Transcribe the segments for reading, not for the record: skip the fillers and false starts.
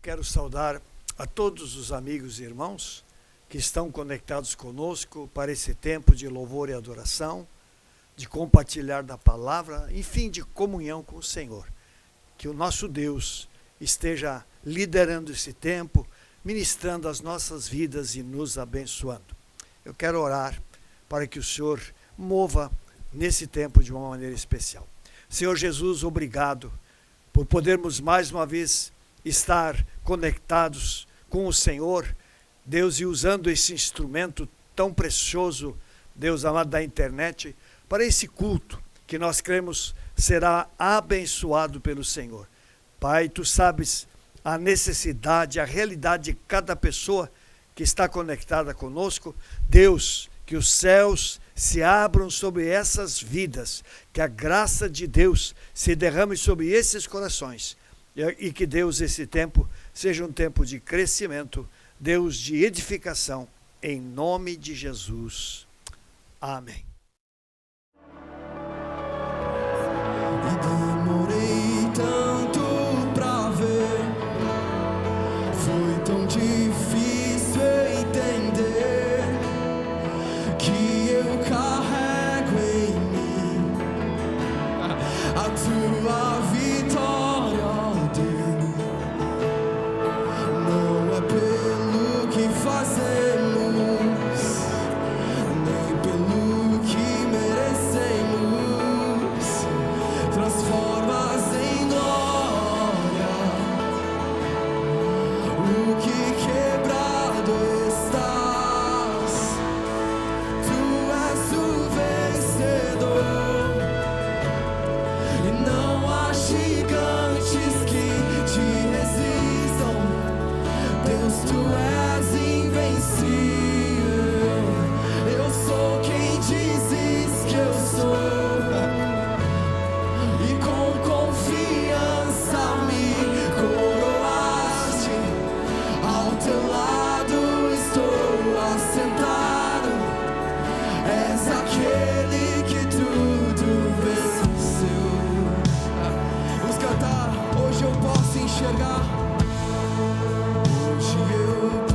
quero saudar a todos os amigos e irmãos que estão conectados conosco para esse tempo de louvor e adoração, de compartilhar da palavra, enfim, de comunhão com o Senhor. Que o nosso Deus esteja liderando esse tempo, ministrando as nossas vidas e nos abençoando. Eu quero orar para que o Senhor mova nesse tempo de uma maneira especial. Senhor Jesus, obrigado por podermos mais uma vez estar conectados com o Senhor, Deus, e usando esse instrumento tão precioso, Deus amado, da internet, para esse culto que nós cremos será abençoado pelo Senhor. Pai, Tu sabes a necessidade, a realidade de cada pessoa que está conectada conosco. Deus, que os céus se abram sobre essas vidas, que a graça de Deus se derrame sobre esses corações e que Deus, esse tempo, seja um tempo de crescimento, Deus, de edificação, em nome de Jesus. Amém. E demorei tanto pra ver, foi tão difícil entender que eu carrego em mim a Tua vitória, ó Deus. Não é pelo que fazemos, nem pelo que merecemos. Transformas em glória o que quebrado estás. Tu és o vencedor e não há gigantes que te resistam. Deus, Tu és invencível. Eu sou quem dizes que eu sou. E com confiança me coroaste, ao Teu lado estou assentado. És aquele que tudo venceu. Vamos cantar. Hoje eu posso enxergar. Hoje eu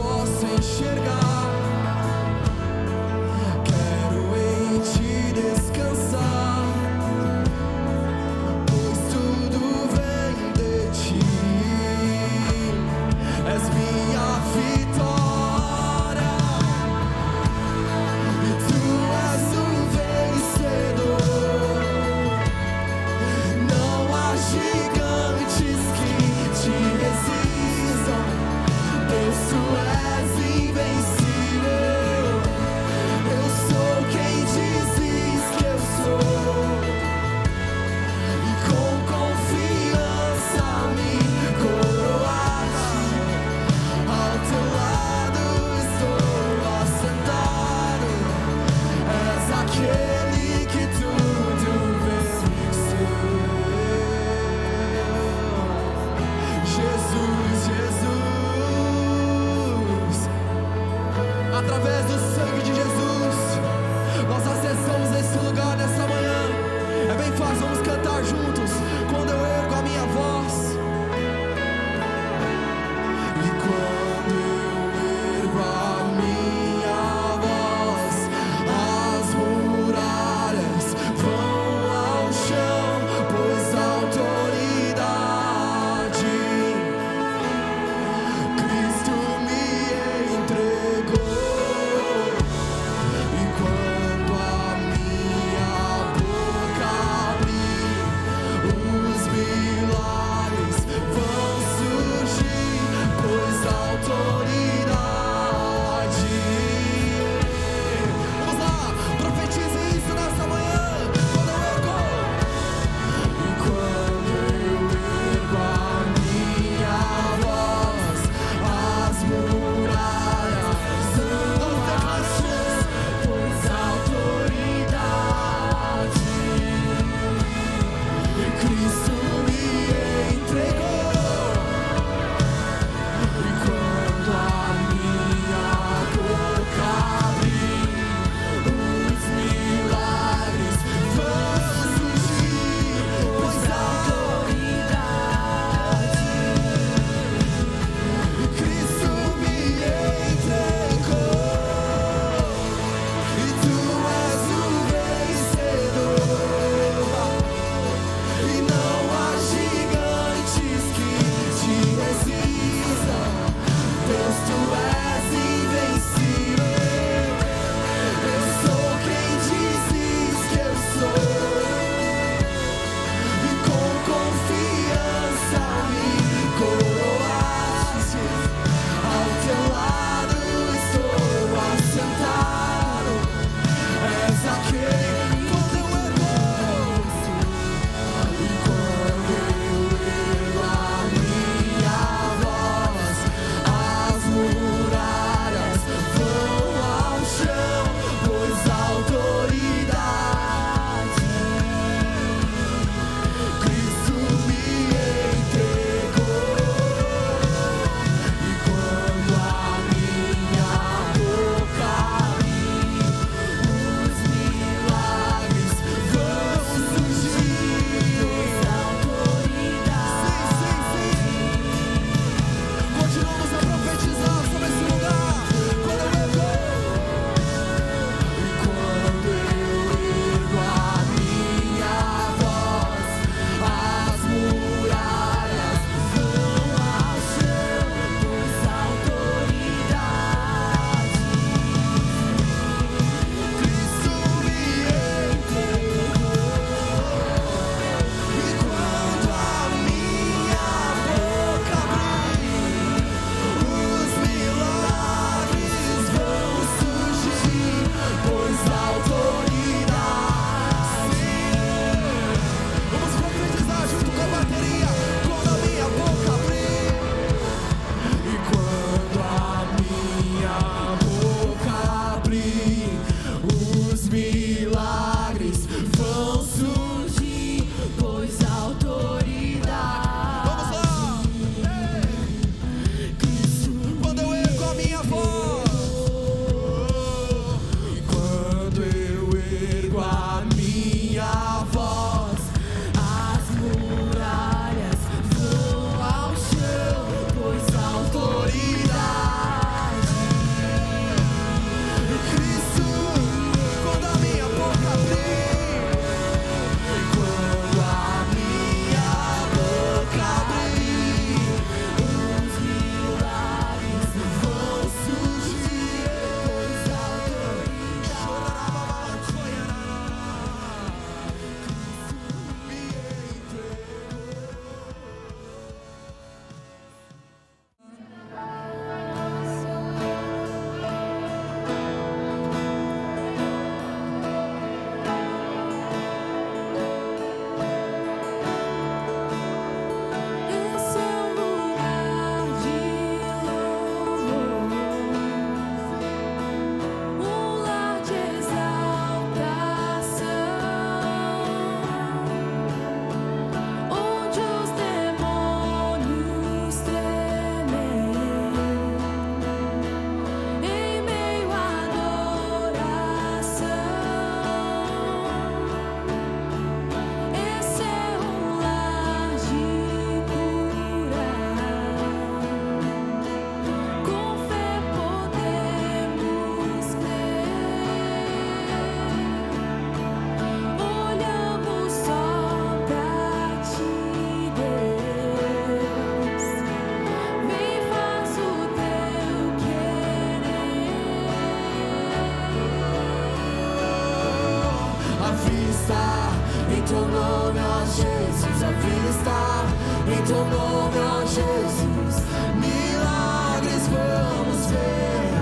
teu nome, ó Jesus, a vida está em teu nome, ó Jesus. Milagres vamos ver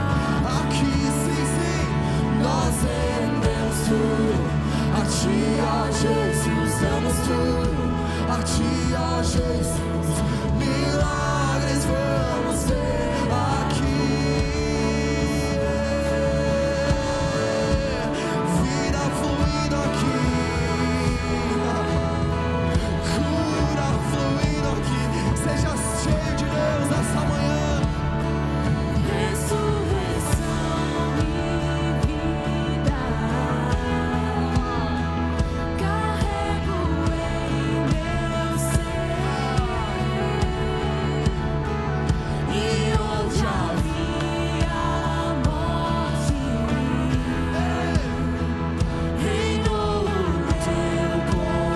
aqui, sim, sim. Nós rendemos tudo a ti, ó Jesus, damos tudo a ti, ó Jesus. Milagres vamos ver aqui. Vida fluindo aqui, cura fluindo aqui. Seja cheio de Deus nessa manhã. Ressurreição e vida, carrego em meu ser, e onde havia morte, reinou o teu poder.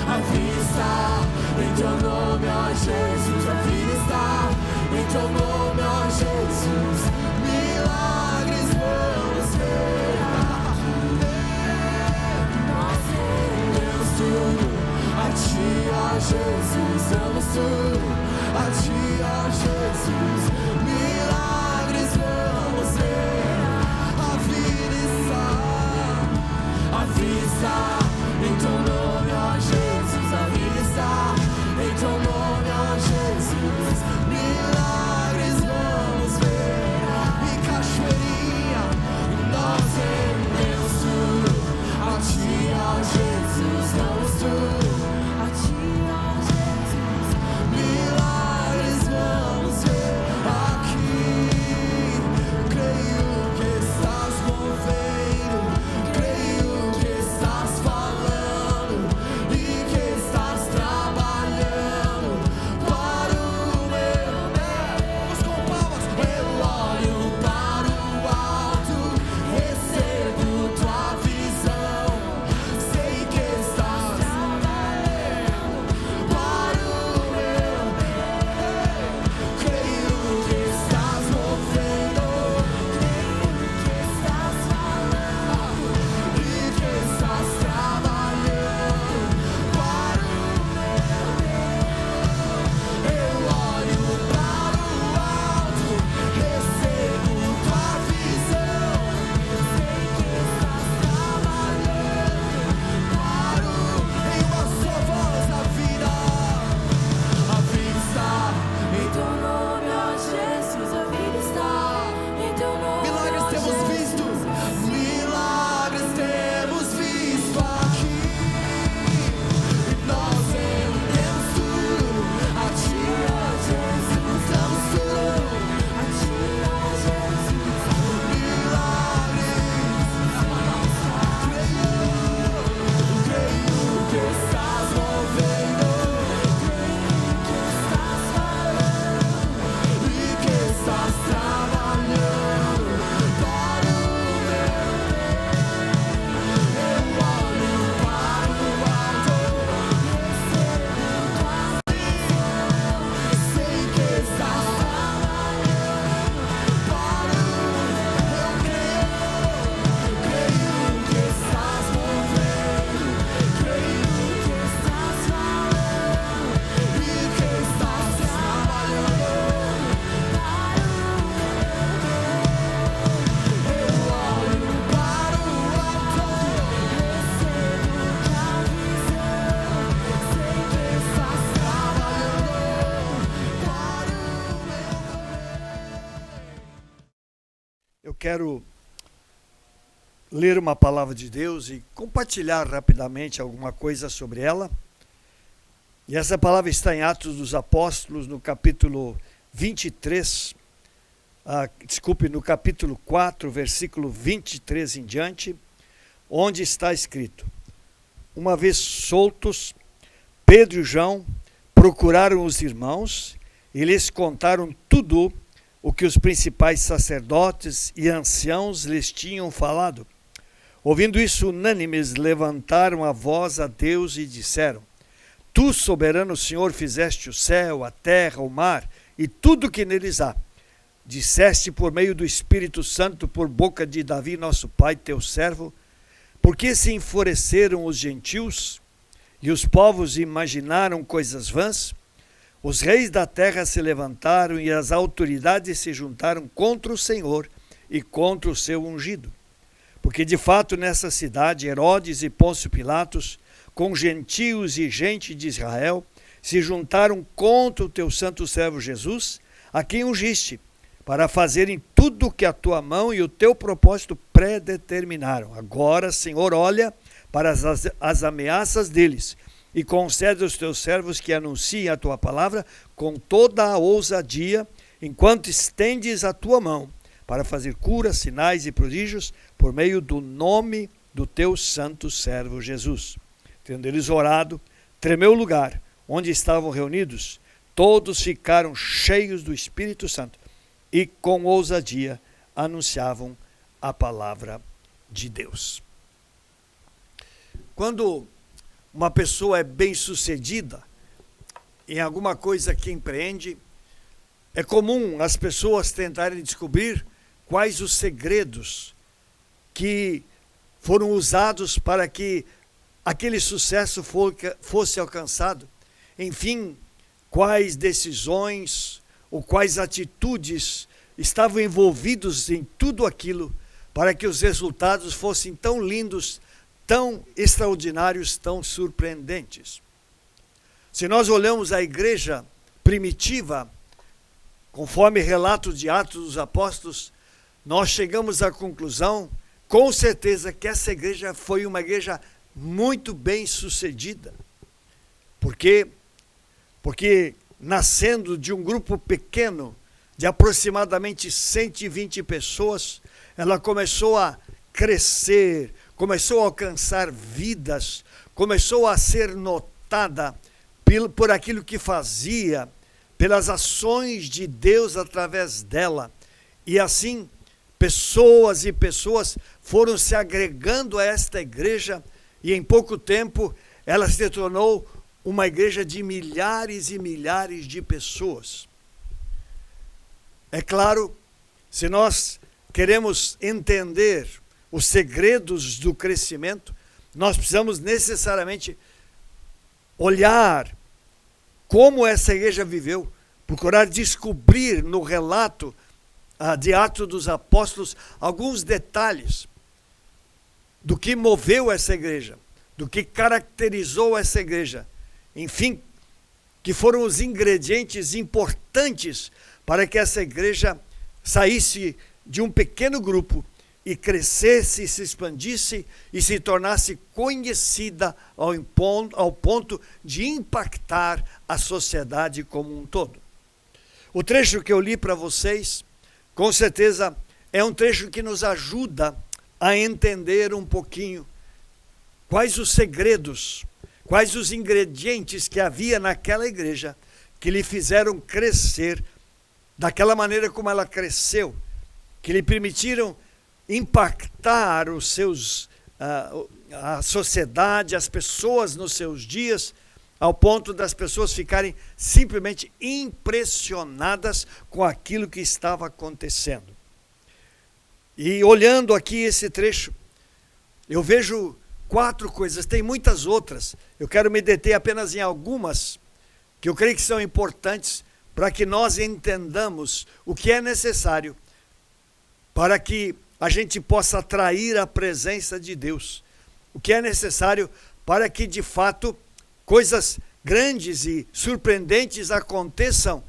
A vida está em teu nome, ó Jesus. A vida está em teu nome, ó Jesus. Milagres vamos ver. Nós rendemos tudo a ti, ó Jesus. Damos tudo a ti, ó Jesus. Milagres vamos ver. A vida está em teu nome, ó Jesus. A vida está em teu nome, ó Jesus. Milagres vamos ver. E cachoeirinha, nós rendemos tudo a ti, ó Jesus. Damos tudo a ti, ó Jesus. Milagres vamos ver aqui. Creio que estás movendo, creio que estás falando e que estás trabalhando para o meu bem. Vamos com palmas. Eu olho para o alto, recebo tua visão. Sei que estás trabalhando para o meu bem. Creio que estás movendo, creio que estás falando e que estás trabalhando para o meu bem. Eu olho para o alto, recebo tua visão. Sei que estás trabalhando para o em uma só voz a vida. A vida está em teu nome, ó Jesus. A vida está em teu nome. Milagres temos visto, milagres temos visto aqui. E nós rendemos tudo a ti, ó Jesus. Damos tudo a ti, ó Jesus. Milagres, creio que estás movendo, creio que estás falando e que estás trabalhando para o meu bem. Eu olho para o alto, recebo tua visão. Sei que estás trabalhando para o meu bem. Creio que estás movendo, creio que estás falando e que estás trabalhando para o meu bem. Eu olho para o alto, recebo tua visão. Sei que estás trabalhando para o meu bem. Eu quero ler uma palavra de Deus e compartilhar rapidamente alguma coisa sobre ela. E essa palavra está em Atos dos Apóstolos, no capítulo 23, no capítulo 4, versículo 23 em diante, onde está escrito: Uma vez soltos, Pedro e João procuraram os irmãos e lhes contaram tudo o que os principais sacerdotes e anciãos lhes tinham falado. Ouvindo isso, unânimes levantaram a voz a Deus e disseram: Tu, soberano Senhor, fizeste o céu, a terra, o mar e tudo o que neles há. disseste por meio do Espírito Santo, por boca de Davi, nosso pai, teu servo, porque se enfureceram os gentios e os povos imaginaram coisas vãs? Os reis da terra se levantaram e as autoridades se juntaram contra o Senhor e contra o seu ungido. Porque de fato nessa cidade Herodes e Pôncio Pilatos, com gentios e gente de Israel, se juntaram contra o teu santo servo Jesus, a quem ungiste, para fazerem tudo o que a tua mão e o teu propósito predeterminaram. Agora, Senhor, olha para as ameaças deles e concede aos teus servos que anunciem a tua palavra com toda a ousadia, enquanto estendes a tua mão para fazer curas, sinais e prodígios por meio do nome do teu santo servo Jesus. Tendo eles orado, tremeu o lugar onde estavam reunidos, todos ficaram cheios do Espírito Santo e com ousadia anunciavam a palavra de Deus. Quando uma pessoa é bem-sucedida em alguma coisa que empreende, é comum as pessoas tentarem descobrir quais os segredos que foram usados para que aquele sucesso fosse alcançado. Enfim, quais decisões ou quais atitudes estavam envolvidos em tudo aquilo para que os resultados fossem tão lindos, tão extraordinários, tão surpreendentes. Se nós olhamos a igreja primitiva, conforme relato de Atos dos Apóstolos, nós chegamos à conclusão, com certeza, que essa igreja foi uma igreja muito bem sucedida. Porque nascendo de um grupo pequeno, de aproximadamente 120 pessoas, ela começou a crescer, começou a alcançar vidas, começou a ser notada por aquilo que fazia, pelas ações de Deus através dela. E assim, pessoas e pessoas foram se agregando a esta igreja e em pouco tempo ela se tornou uma igreja de milhares e milhares de pessoas. É claro, se nós queremos entender os segredos do crescimento, nós precisamos necessariamente olhar como essa igreja viveu, procurar descobrir no relato de Atos dos Apóstolos alguns detalhes do que moveu essa igreja, do que caracterizou essa igreja, enfim, que foram os ingredientes importantes para que essa igreja saísse de um pequeno grupo e crescesse, se expandisse e se tornasse conhecida ao ponto de impactar a sociedade como um todo. O trecho que eu li para vocês, com certeza, é um trecho que nos ajuda a entender um pouquinho quais os segredos, quais os ingredientes que havia naquela igreja que lhe fizeram crescer daquela maneira como ela cresceu, que lhe permitiram impactar a sociedade, as pessoas nos seus dias, ao ponto das pessoas ficarem simplesmente impressionadas com aquilo que estava acontecendo. E olhando aqui esse trecho, eu vejo 4 coisas, tem muitas outras, eu quero me deter apenas em algumas, que eu creio que são importantes para que nós entendamos o que é necessário para que a gente possa atrair a presença de Deus, o que é necessário para que de fato coisas grandes e surpreendentes aconteçam,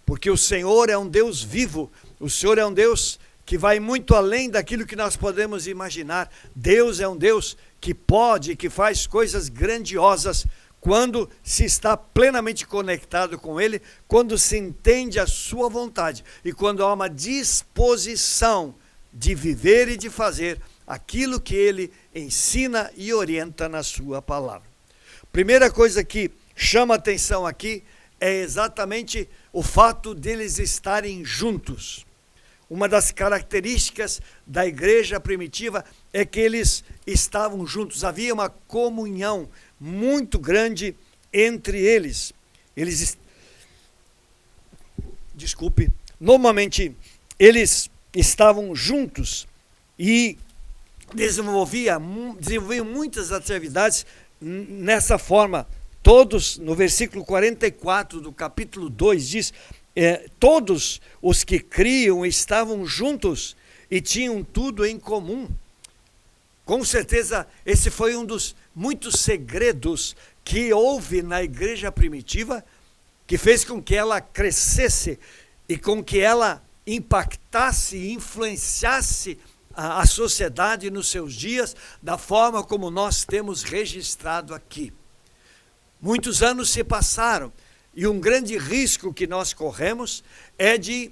porque o Senhor é um Deus vivo, o Senhor é um Deus que vai muito além daquilo que nós podemos imaginar. Deus é um Deus que pode, que faz coisas grandiosas quando se está plenamente conectado com Ele, quando se entende a sua vontade e quando há uma disposição de viver e de fazer aquilo que Ele ensina e orienta na sua palavra. Primeira coisa que chama atenção aqui é exatamente o fato deles estarem juntos. Uma das características da igreja primitiva é que eles estavam juntos, havia uma comunhão muito grande entre eles. Normalmente eles estavam juntos e desenvolviam muitas atividades nessa forma. Todos, no versículo 44 do capítulo 2, diz, todos os que criam estavam juntos e tinham tudo em comum. Com certeza, esse foi um dos muitos segredos que houve na igreja primitiva, que fez com que ela crescesse e com que ela impactasse e influenciasse a sociedade nos seus dias, da forma como nós temos registrado aqui. Muitos anos se passaram e um grande risco que nós corremos é de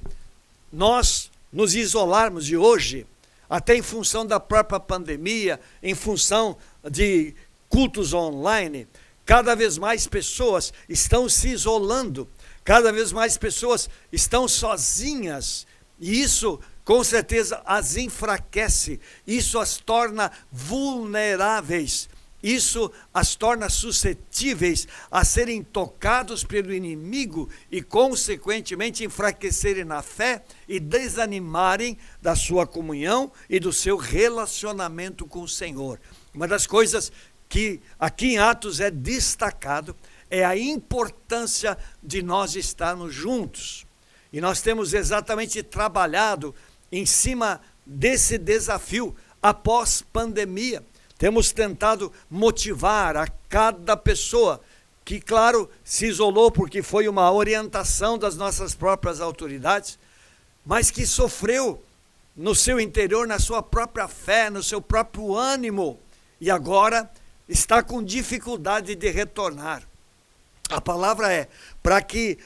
nós nos isolarmos de hoje, até em função da própria pandemia, em função de cultos online. Cada vez mais pessoas estão se isolando, cada vez mais pessoas estão sozinhas, e isso com certeza as enfraquece, isso as torna vulneráveis, isso as torna suscetíveis a serem tocados pelo inimigo e, consequentemente, enfraquecerem na fé e desanimarem da sua comunhão e do seu relacionamento com o Senhor. Uma das coisas que aqui em Atos é destacado é a importância de nós estarmos juntos. E nós temos exatamente trabalhado em cima desse desafio após pandemia. Temos tentado motivar a cada pessoa que, claro, se isolou porque foi uma orientação das nossas próprias autoridades, mas que sofreu no seu interior, na sua própria fé, no seu próprio ânimo, e agora está com dificuldade de retornar. A palavra é para que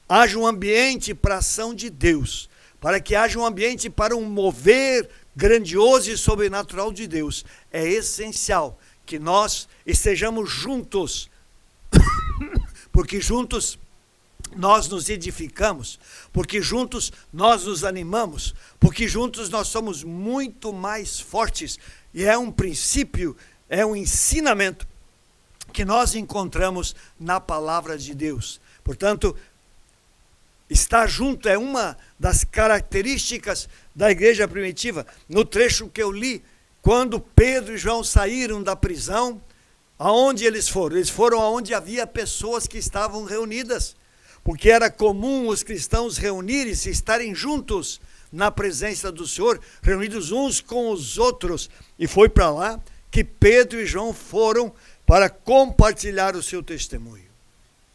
haja um ambiente para a ação de Deus, para que haja um ambiente para um mover grandioso e sobrenatural de Deus. É essencial que nós estejamos juntos, porque juntos nós nos edificamos, porque juntos nós nos animamos, porque juntos nós somos muito mais fortes. E é um princípio, é um ensinamento que nós encontramos na palavra de Deus. Portanto, estar junto é uma das características da igreja primitiva. No trecho que eu li, quando Pedro e João saíram da prisão, aonde eles foram? Eles foram aonde havia pessoas que estavam reunidas, porque era comum os cristãos reunirem-se, estarem juntos na presença do Senhor, reunidos uns com os outros. E foi para lá que Pedro e João foram para compartilhar o seu testemunho.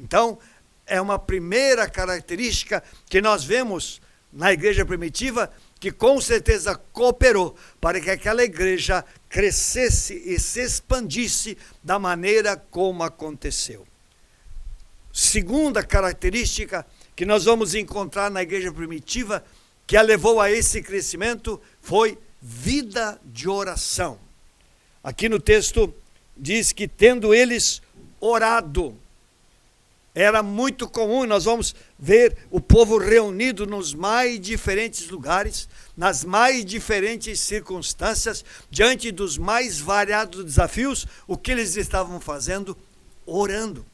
Então, é uma primeira característica que nós vemos na igreja primitiva, que com certeza cooperou para que aquela igreja crescesse e se expandisse da maneira como aconteceu. Segunda característica que nós vamos encontrar na igreja primitiva, que a levou a esse crescimento, foi vida de oração. Aqui no texto diz que tendo eles orado, era muito comum, nós vamos ver o povo reunido nos mais diferentes lugares, nas mais diferentes circunstâncias, diante dos mais variados desafios. O que eles estavam fazendo? Orando.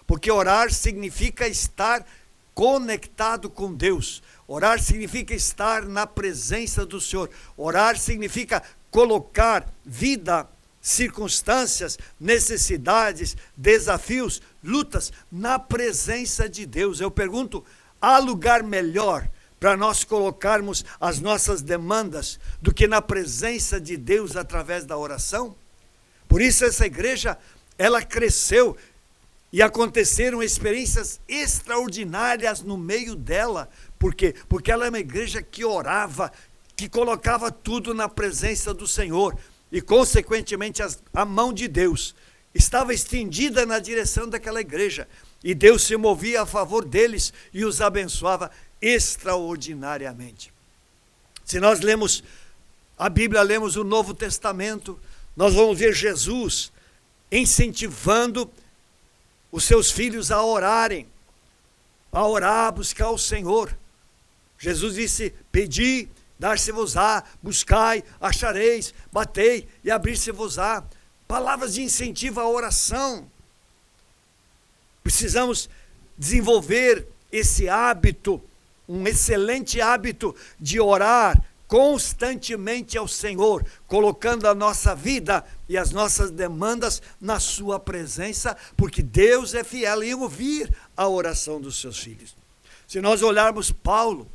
Porque orar significa estar conectado com Deus. Orar significa estar na presença do Senhor. Orar significa colocar vida, circunstâncias, necessidades, desafios, lutas na presença de Deus. Eu pergunto, há lugar melhor para nós colocarmos as nossas demandas do que na presença de Deus através da oração? Por isso essa igreja, ela cresceu e aconteceram experiências extraordinárias no meio dela. Por quê? Porque ela é uma igreja que orava, que colocava tudo na presença do Senhor. E, consequentemente, a mão de Deus estava estendida na direção daquela igreja. E Deus se movia a favor deles e os abençoava extraordinariamente. Se nós lemos a Bíblia, lemos o Novo Testamento, nós vamos ver Jesus incentivando os seus filhos a orarem, a orar, a buscar o Senhor. Jesus disse: pedi, dar-se-vos-á, buscai, achareis, batei e abrir-se-vos-á. Palavras de incentivo à oração. Precisamos desenvolver esse hábito um excelente hábito de orar constantemente ao Senhor, colocando a nossa vida e as nossas demandas na sua presença, porque Deus é fiel em ouvir a oração dos seus filhos. Se nós olharmos Paulo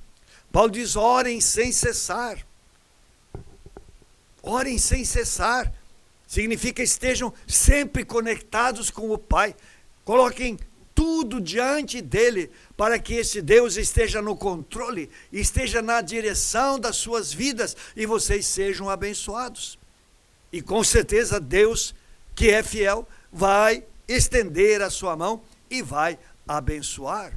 diz: orem sem cessar. Orem sem cessar. Significa estejam sempre conectados com o Pai. Coloquem tudo diante dele, para que esse Deus esteja no controle, esteja na direção das suas vidas e vocês sejam abençoados. E com certeza Deus, que é fiel, vai estender a sua mão e vai abençoar.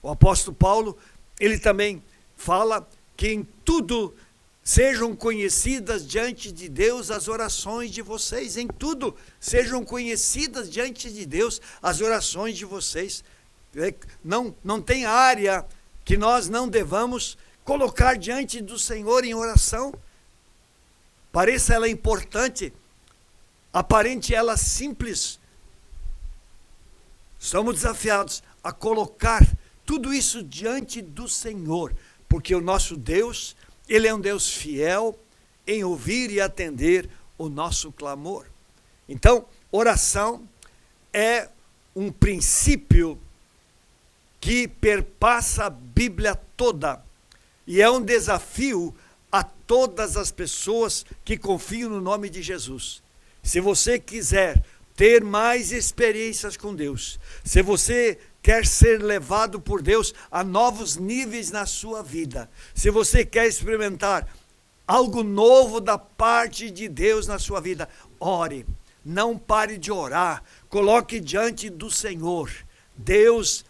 O apóstolo Paulo, ele também fala que em tudo sejam conhecidas diante de Deus as orações de vocês. Em tudo sejam conhecidas diante de Deus as orações de vocês. Não tem área que nós não devamos colocar diante do Senhor em oração. Pareça ela importante, aparente ela simples. Somos desafiados a colocar tudo isso diante do Senhor, porque o nosso Deus, Ele é um Deus fiel em ouvir e atender o nosso clamor. Então, oração é um princípio que perpassa a Bíblia toda e é um desafio a todas as pessoas que confiam no nome de Jesus. Se você quiser ter mais experiências com Deus, se você quer ser levado por Deus a novos níveis na sua vida, se você quer experimentar algo novo da parte de Deus na sua vida, ore, não pare de orar, coloque diante do Senhor. Deus,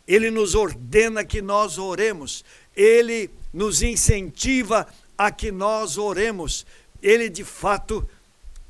Ele nos ordena que nós oremos, Ele nos incentiva a que nós oremos, Ele de fato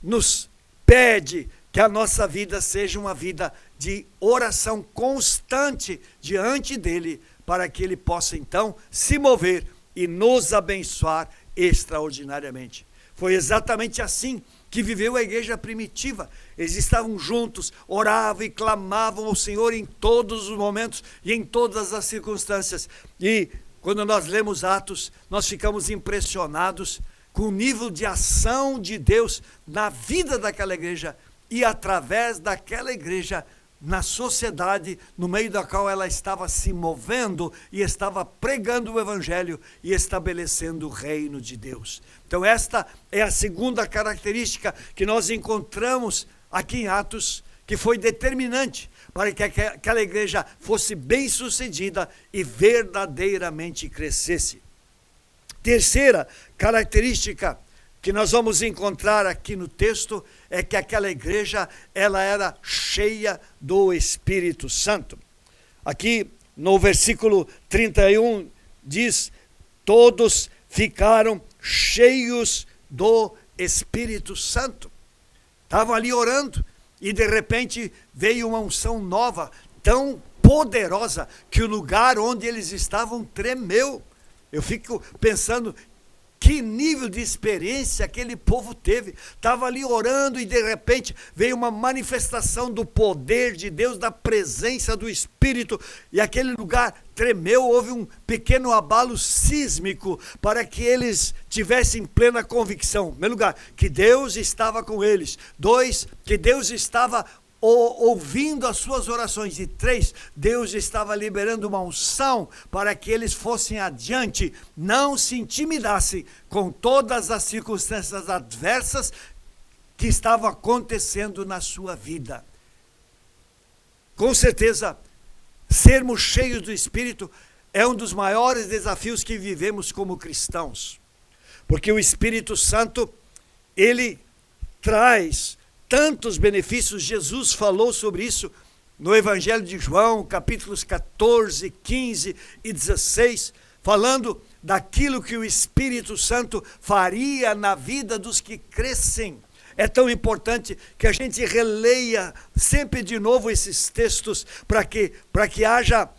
nos pede que a nossa vida seja uma vida de oração constante diante dEle, para que Ele possa então se mover e nos abençoar extraordinariamente. Foi exatamente assim que viveu a igreja primitiva. Eles estavam juntos, oravam e clamavam ao Senhor em todos os momentos e em todas as circunstâncias. E quando nós lemos Atos, nós ficamos impressionados com o nível de ação de Deus na vida daquela igreja e através daquela igreja na sociedade no meio da qual ela estava se movendo e estava pregando o Evangelho e estabelecendo o reino de Deus. Então esta é a segunda característica que nós encontramos aqui em Atos, que foi determinante para que aquela igreja fosse bem-sucedida e verdadeiramente crescesse. Terceira característica que nós vamos encontrar aqui no texto é que aquela igreja, ela era cheia do Espírito Santo. Aqui no versículo 31 diz: todos ficaram cheios do Espírito Santo. Estavam ali orando e de repente veio uma unção nova, tão poderosa, que o lugar onde eles estavam tremeu. Eu fico pensando, que nível de experiência aquele povo teve. Estava ali orando e de repente veio uma manifestação do poder de Deus, da presença do Espírito, e aquele lugar tremeu. Houve um pequeno abalo sísmico para que eles tivessem plena convicção. Em primeiro lugar, que Deus estava com eles. 2, que Deus estava ouvindo as suas orações. E 3, Deus estava liberando uma unção para que eles fossem adiante, não se intimidassem com todas as circunstâncias adversas que estavam acontecendo na sua vida. Com certeza, sermos cheios do Espírito é um dos maiores desafios que vivemos como cristãos, porque o Espírito Santo, ele traz tantos benefícios. Jesus falou sobre isso no Evangelho de João, capítulos 14, 15 e 16, falando daquilo que o Espírito Santo faria na vida dos que crescem. É tão importante que a gente releia sempre de novo esses textos para que haja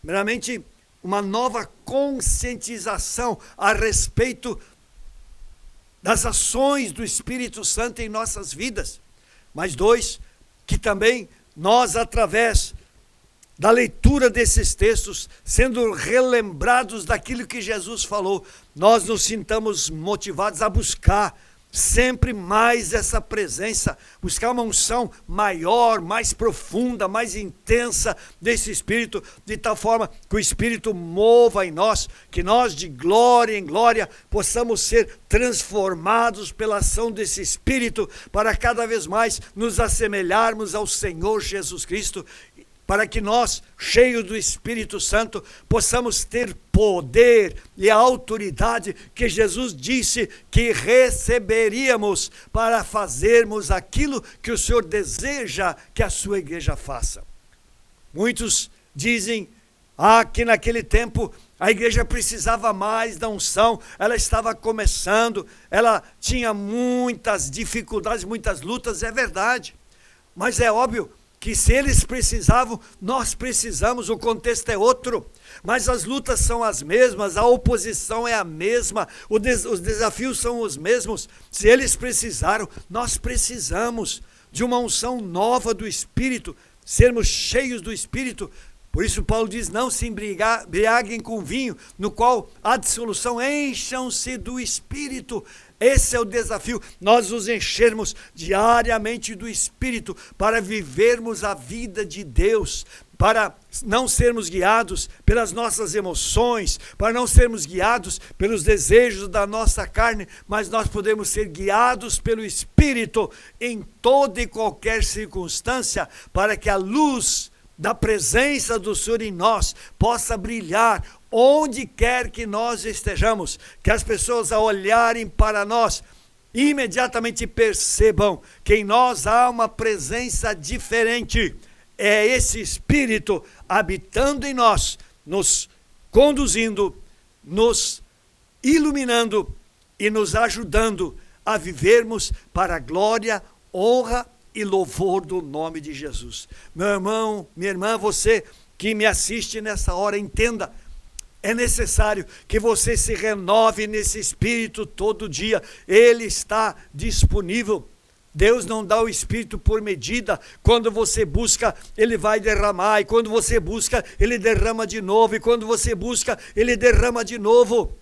realmente uma nova conscientização a respeito das ações do Espírito Santo em nossas vidas. Mas 2, que também nós, através da leitura desses textos, sendo relembrados daquilo que Jesus falou, nós nos sintamos motivados a buscar sempre mais essa presença, buscar uma unção maior, mais profunda, mais intensa desse Espírito, de tal forma que o Espírito mova em nós, que nós de glória em glória possamos ser transformados pela ação desse Espírito, para cada vez mais nos assemelharmos ao Senhor Jesus Cristo, para que nós, cheios do Espírito Santo, possamos ter poder e a autoridade que Jesus disse que receberíamos para fazermos aquilo que o Senhor deseja que a sua igreja faça. Muitos dizem que naquele tempo a igreja precisava mais da unção, ela estava começando, ela tinha muitas dificuldades, muitas lutas, é verdade, mas é óbvio que se eles precisavam, nós precisamos, o contexto é outro, mas as lutas são as mesmas, a oposição é a mesma, os desafios são os mesmos. Se eles precisaram, nós precisamos de uma unção nova do Espírito, sermos cheios do Espírito. Por isso Paulo diz, não se embriaguem com vinho, no qual há dissolução, encham-se do Espírito. Esse é o desafio, nós nos enchermos diariamente do Espírito, para vivermos a vida de Deus, para não sermos guiados pelas nossas emoções, para não sermos guiados pelos desejos da nossa carne, mas nós podemos ser guiados pelo Espírito em toda e qualquer circunstância, para que a luz da presença do Senhor em nós possa brilhar onde quer que nós estejamos, que as pessoas ao olharem para nós imediatamente percebam que em nós há uma presença diferente. É esse Espírito habitando em nós, nos conduzindo, nos iluminando e nos ajudando a vivermos para a glória, honra e louvor do nome de Jesus. Meu irmão, minha irmã, você que me assiste nessa hora, entenda, é necessário que você se renove nesse Espírito todo dia, ele está disponível. Deus não dá o Espírito por medida, quando você busca, ele vai derramar, e quando você busca, ele derrama de novo, e quando você busca, ele derrama de novo.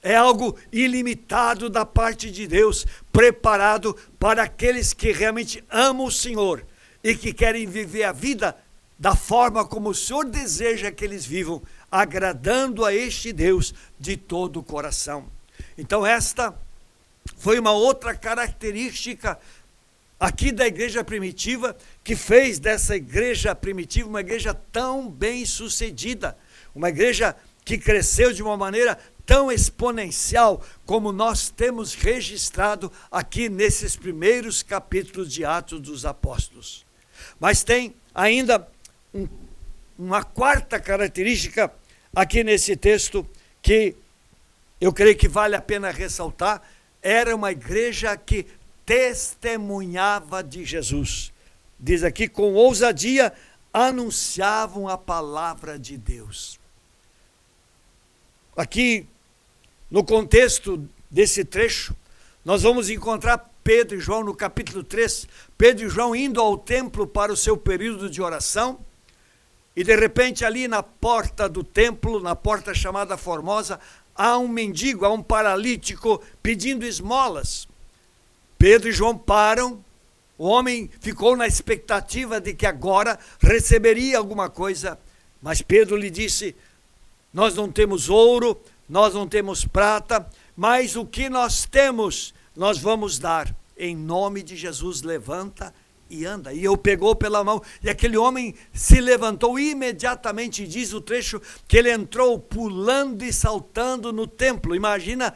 É algo ilimitado da parte de Deus, preparado para aqueles que realmente amam o Senhor e que querem viver a vida da forma como o Senhor deseja que eles vivam, agradando a este Deus de todo o coração. Então esta foi uma outra característica aqui da igreja primitiva, que fez dessa igreja primitiva uma igreja tão bem sucedida, uma igreja que cresceu de uma maneira tão exponencial, como nós temos registrado aqui nesses primeiros capítulos de Atos dos Apóstolos. Mas tem ainda uma quarta característica aqui nesse texto, que eu creio que vale a pena ressaltar. Era uma igreja que testemunhava de Jesus. Diz aqui, com ousadia anunciavam a palavra de Deus. Aqui, no contexto desse trecho, nós vamos encontrar Pedro e João no capítulo 3, Pedro e João indo ao templo para o seu período de oração, e de repente ali na porta do templo, na porta chamada Formosa, há um mendigo, há um paralítico pedindo esmolas. Pedro e João param, o homem ficou na expectativa de que agora receberia alguma coisa, mas Pedro lhe disse, nós não temos ouro, nós não temos prata, mas o que nós temos, nós vamos dar. Em nome de Jesus, levanta e anda. E o pegou pela mão, e aquele homem se levantou imediatamente, diz o trecho, que ele entrou pulando e saltando no templo. Imagina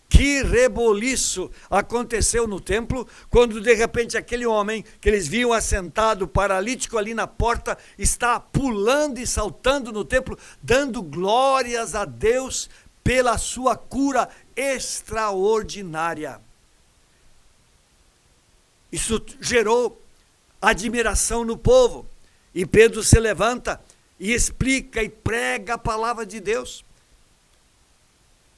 que reboliço aconteceu no templo, quando de repente aquele homem, que eles viam assentado, paralítico ali na porta, está pulando e saltando no templo, dando glórias a Deus pela sua cura extraordinária. Isso gerou admiração no povo, e Pedro se levanta e explica e prega a palavra de Deus.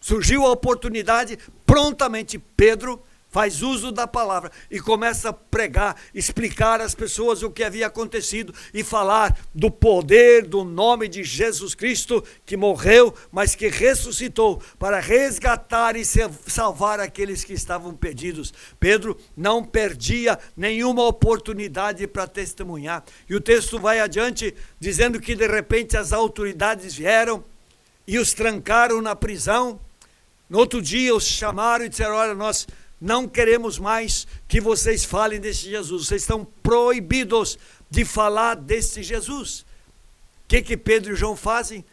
Surgiu a oportunidade, prontamente Pedro faz uso da palavra e começa a pregar, explicar às pessoas o que havia acontecido e falar do poder do nome de Jesus Cristo, que morreu, mas que ressuscitou para resgatar e salvar aqueles que estavam perdidos. Pedro não perdia nenhuma oportunidade para testemunhar. E o texto vai adiante dizendo que de repente as autoridades vieram e os trancaram na prisão. No outro dia os chamaram e disseram: olha, nós não queremos mais que vocês falem desse Jesus, vocês estão proibidos de falar desse Jesus. O que Pedro e João fazem?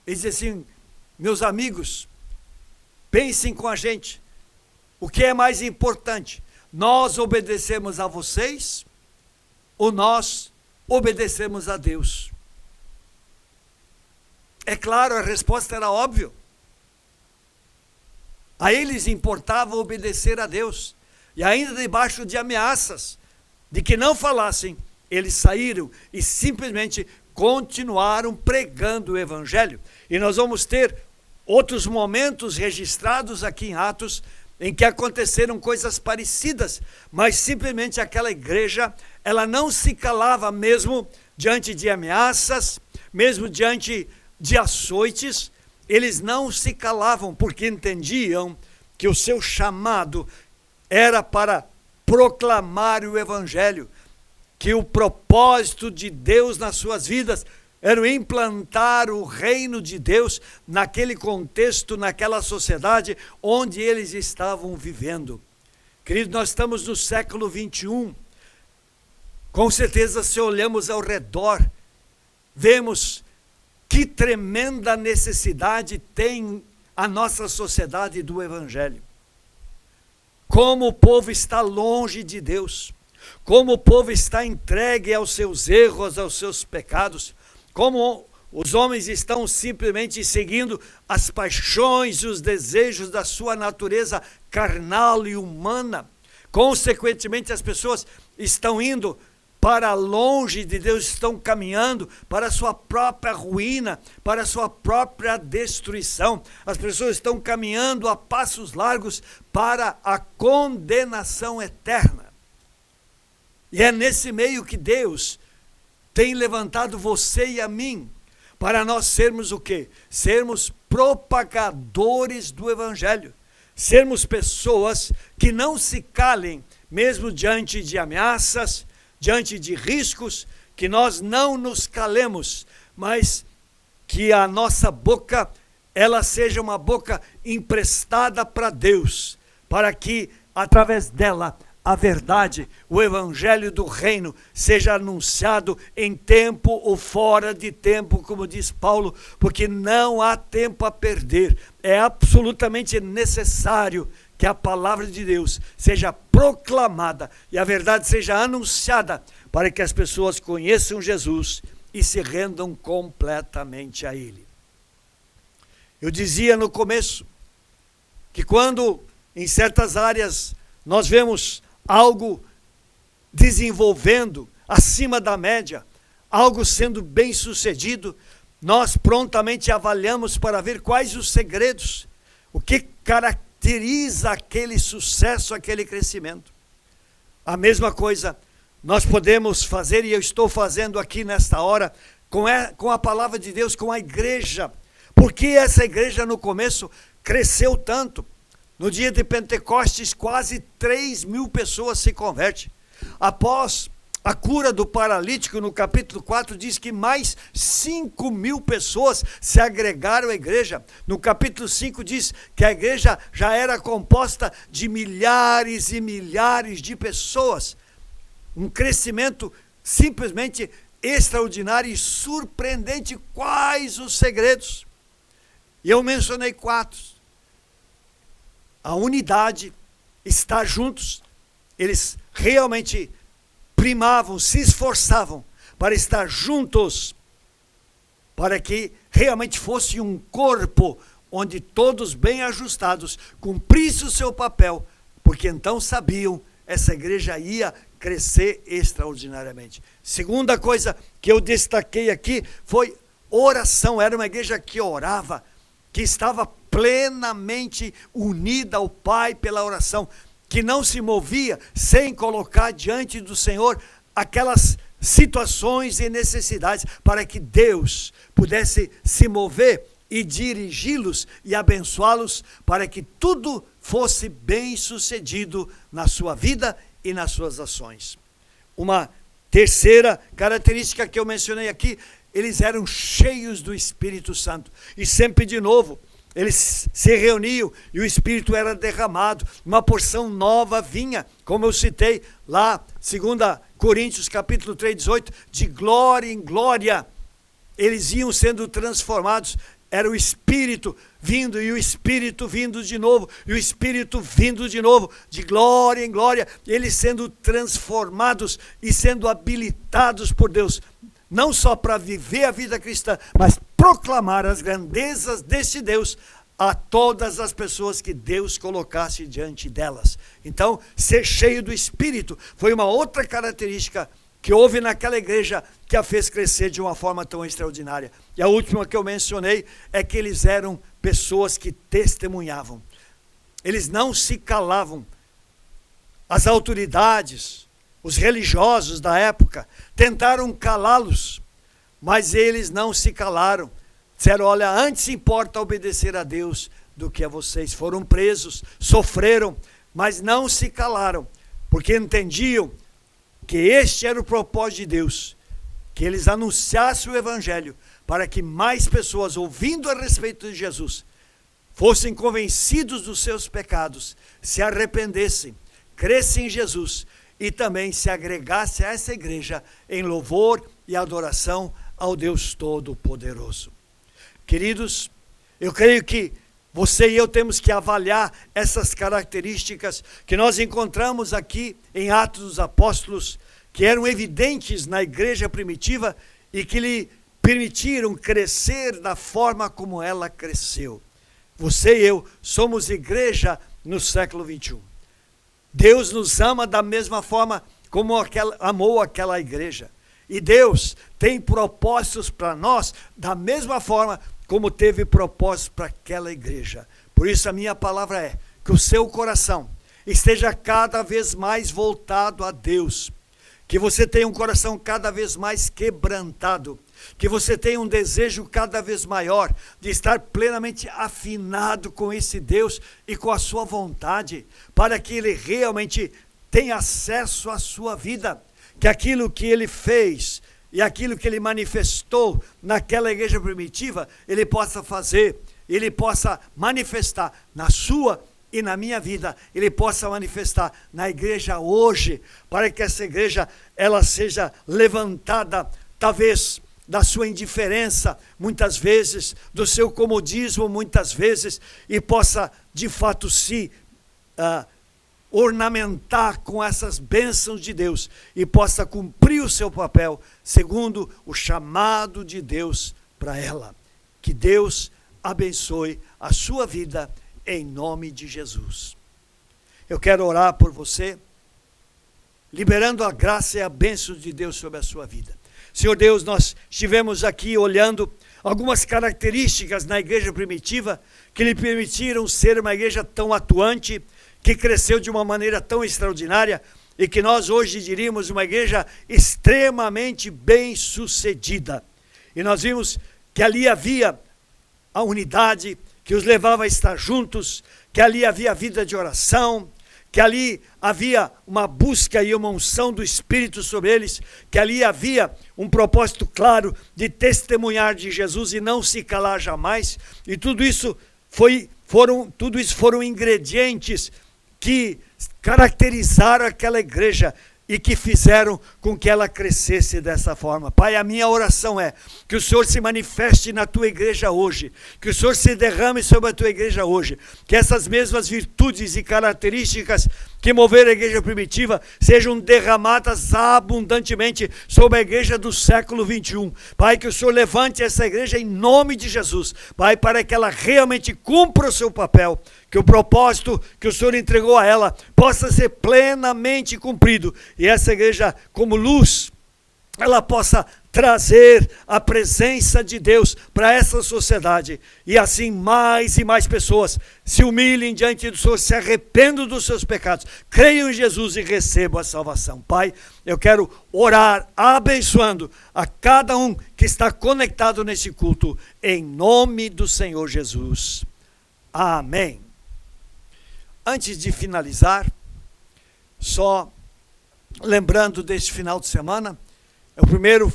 Eles dizem assim: meus amigos, pensem com a gente, o que é mais importante? Nós obedecemos a vocês ou nós obedecemos a Deus? É claro, a resposta era óbvia. A eles importava obedecer a Deus. E ainda debaixo de ameaças de que não falassem, eles saíram e simplesmente continuaram pregando o Evangelho. E nós vamos ter outros momentos registrados aqui em Atos, em que aconteceram coisas parecidas, mas simplesmente aquela igreja, ela não se calava mesmo diante de ameaças, mesmo diante de açoites. Eles não se calavam, porque entendiam que o seu chamado era para proclamar o Evangelho, que o propósito de Deus nas suas vidas era implantar o reino de Deus naquele contexto, naquela sociedade onde eles estavam vivendo. Querido, nós estamos no século 21. Com certeza, se olhamos ao redor, vemos que tremenda necessidade tem a nossa sociedade do Evangelho. Como o povo está longe de Deus, como o povo está entregue aos seus erros, aos seus pecados, como os homens estão simplesmente seguindo as paixões e os desejos da sua natureza carnal e humana. Consequentemente, as pessoas estão indo para longe de Deus, estão caminhando para a sua própria ruína, para a sua própria destruição. As pessoas estão caminhando a passos largos para a condenação eterna. E é nesse meio que Deus tem levantado você e a mim, para nós sermos o quê? Sermos propagadores do Evangelho. Sermos pessoas que não se calem, mesmo diante de ameaças, diante de riscos, que nós não nos calemos, mas que a nossa boca, ela seja uma boca emprestada para Deus, para que através dela a verdade, o Evangelho do Reino seja anunciado em tempo ou fora de tempo, como diz Paulo, porque não há tempo a perder. É absolutamente necessário que a palavra de Deus seja proclamada e a verdade seja anunciada para que as pessoas conheçam Jesus e se rendam completamente a Ele. Eu dizia no começo que quando em certas áreas nós vemos algo desenvolvendo acima da média, algo sendo bem sucedido, nós prontamente avaliamos para ver quais os segredos, o que caracteriza aquele sucesso, aquele crescimento. A mesma coisa nós podemos fazer, e eu estou fazendo aqui nesta hora, com a palavra de Deus, com a igreja. Por que essa igreja no começo cresceu tanto? No dia de Pentecostes, quase 3.000 pessoas se convertem. Após a cura do paralítico, no capítulo 4, diz que mais 5.000 pessoas se agregaram à igreja. No capítulo 5 diz que a igreja já era composta de milhares e milhares de pessoas. Um crescimento simplesmente extraordinário e surpreendente. Quais os segredos? E eu mencionei 4. A unidade, estar juntos. Eles realmente primavam, se esforçavam para estar juntos, para que realmente fosse um corpo onde todos bem ajustados cumprissem o seu papel, porque então sabiam, essa igreja ia crescer extraordinariamente. Segunda coisa que eu destaquei aqui foi oração. Era uma igreja que orava, que estava plenamente unida ao Pai pela oração. que não se movia sem colocar diante do Senhor aquelas situações e necessidades para que Deus pudesse se mover e dirigi-los e abençoá-los para que tudo fosse bem sucedido na sua vida e nas suas ações. Uma terceira característica que eu mencionei aqui, eles eram cheios do Espírito Santo. E sempre de novo, eles se reuniam e o Espírito era derramado, uma porção nova vinha, como eu citei lá, 2 Coríntios capítulo 3, 18, de glória em glória, eles iam sendo transformados, era o Espírito vindo e o Espírito vindo de novo, e o Espírito vindo de novo, de glória em glória, eles sendo transformados e sendo habilitados por Deus, não só para viver a vida cristã, mas proclamar as grandezas desse Deus a todas as pessoas que Deus colocasse diante delas. Então, ser cheio do Espírito foi uma outra característica que houve naquela igreja que a fez crescer de uma forma tão extraordinária. E a última que eu mencionei é que eles eram pessoas que testemunhavam. Eles não se calavam. As autoridades, os religiosos da época, tentaram calá-los, mas eles não se calaram. Disseram, olha, antes importa obedecer a Deus do que a vocês. Foram presos, sofreram, mas não se calaram, porque entendiam que este era o propósito de Deus, que eles anunciassem o Evangelho, para que mais pessoas, ouvindo a respeito de Jesus, fossem convencidos dos seus pecados, se arrependessem, crescem em Jesus e também se agregassem a essa igreja em louvor e adoração ao Deus Todo-Poderoso. Queridos, eu creio que você e eu temos que avaliar essas características que nós encontramos aqui em Atos dos Apóstolos, que eram evidentes na igreja primitiva e que lhe permitiram crescer da forma como ela cresceu. Você e eu somos igreja no século 21. Deus nos ama da mesma forma como amou aquela igreja. E Deus tem propósitos para nós da mesma forma como teve propósitos para aquela igreja. Por isso a minha palavra é que o seu coração esteja cada vez mais voltado a Deus, que você tenha um coração cada vez mais quebrantado, que você tenha um desejo cada vez maior de estar plenamente afinado com esse Deus e com a sua vontade, para que Ele realmente tenha acesso à sua vida, que aquilo que Ele fez e aquilo que Ele manifestou naquela igreja primitiva, Ele possa fazer, Ele possa manifestar na sua e na minha vida, Ele possa manifestar na igreja hoje, para que essa igreja ela seja levantada, talvez da sua indiferença, muitas vezes, do seu comodismo, muitas vezes, e possa de fato se ornamentar com essas bênçãos de Deus e possa cumprir o seu papel segundo o chamado de Deus para ela. Que Deus abençoe a sua vida em nome de Jesus. Eu quero orar por você, liberando a graça e a bênção de Deus sobre a sua vida. Senhor Deus, nós estivemos aqui olhando algumas características na igreja primitiva que lhe permitiram ser uma igreja tão atuante, que cresceu de uma maneira tão extraordinária e que nós hoje diríamos uma igreja extremamente bem sucedida. E nós vimos que ali havia a unidade que os levava a estar juntos, que ali havia a vida de oração, que ali havia uma busca e uma unção do Espírito sobre eles, que ali havia um propósito claro de testemunhar de Jesus e não se calar jamais. E tudo isso foram ingredientes que caracterizaram aquela igreja e que fizeram com que ela crescesse dessa forma. Pai, a minha oração é que o Senhor se manifeste na tua igreja hoje, que o Senhor se derrame sobre a tua igreja hoje, que essas mesmas virtudes e características que moveram a igreja primitiva sejam derramadas abundantemente sobre a igreja do século 21. Pai, que o Senhor levante essa igreja em nome de Jesus, Pai, para que ela realmente cumpra o seu papel, que o propósito que o Senhor entregou a ela possa ser plenamente cumprido, e essa igreja como luz ela possa trazer a presença de Deus para essa sociedade. E assim mais e mais pessoas se humilhem diante do Senhor, se arrependam dos seus pecados, creiam em Jesus e recebam a salvação. Pai, eu quero orar abençoando a cada um que está conectado nesse culto, em nome do Senhor Jesus. Amém. Antes de finalizar, só lembrando deste final de semana, é o primeiro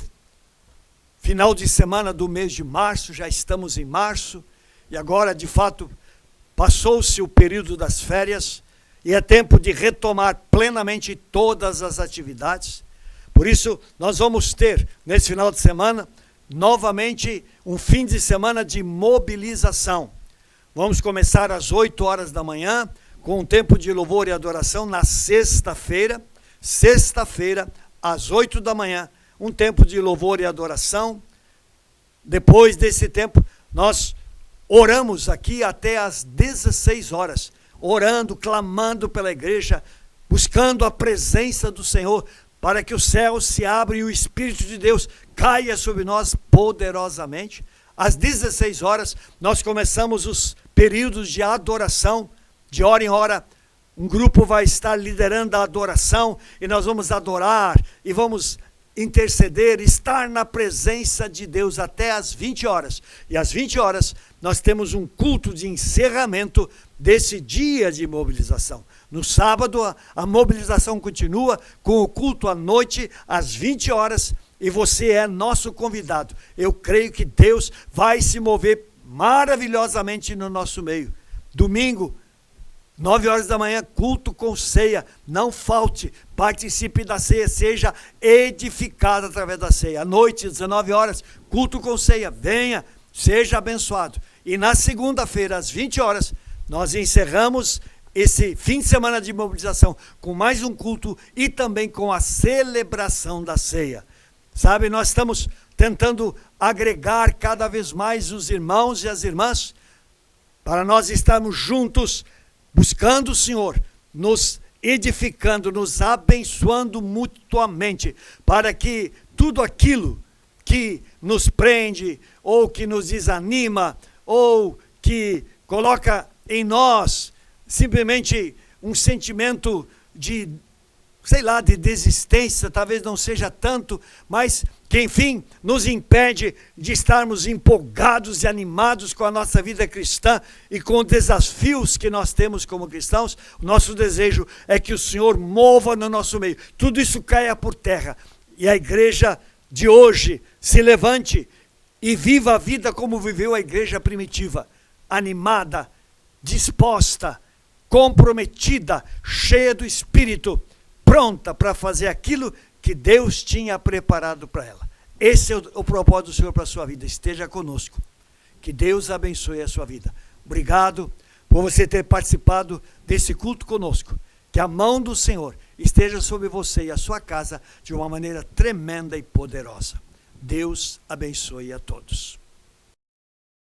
final de semana do mês de março, já estamos em março, e agora, de fato, passou-se o período das férias, e é tempo de retomar plenamente todas as atividades. Por isso, nós vamos ter, nesse final de semana, novamente um fim de semana de mobilização. Vamos começar às 8 horas da manhã, com um tempo de louvor e adoração na sexta-feira, às 8 da manhã, um tempo de louvor e adoração. Depois desse tempo, nós oramos aqui até às 16 horas, orando, clamando pela igreja, buscando a presença do Senhor, para que o céu se abra e o Espírito de Deus caia sobre nós poderosamente. Às 16 horas, nós começamos os períodos de adoração, de hora em hora. Um grupo vai estar liderando a adoração, e nós vamos adorar, e vamos interceder, estar na presença de Deus até às 20 horas. E às 20 horas nós temos um culto de encerramento desse dia de mobilização. No sábado a mobilização continua com o culto à noite às 20 horas e você é nosso convidado. Eu creio que Deus vai se mover maravilhosamente no nosso meio. Domingo, 9 horas da manhã, culto com ceia. Não falte, participe da ceia, seja edificado através da ceia. À noite, 19 horas, culto com ceia. Venha, seja abençoado. E na segunda-feira, às 20 horas, nós encerramos esse fim de semana de mobilização com mais um culto e também com a celebração da ceia. Sabe, nós estamos tentando agregar cada vez mais os irmãos e as irmãs para nós estarmos juntos, buscando o Senhor, nos edificando, nos abençoando mutuamente, para que tudo aquilo que nos prende, ou que nos desanima, ou que coloca em nós simplesmente um sentimento de, de desistência, talvez não seja tanto, mas que, enfim, nos impede de estarmos empolgados e animados com a nossa vida cristã e com os desafios que nós temos como cristãos. O nosso desejo é que o Senhor mova no nosso meio, tudo isso caia por terra e a igreja de hoje se levante e viva a vida como viveu a igreja primitiva, animada, disposta, comprometida, cheia do Espírito, pronta para fazer aquilo que Deus tinha preparado para ela. Esse é o propósito do Senhor para a sua vida. Esteja conosco. Que Deus abençoe a sua vida. Obrigado por você ter participado desse culto conosco. Que a mão do Senhor esteja sobre você e a sua casa de uma maneira tremenda e poderosa. Deus abençoe a todos.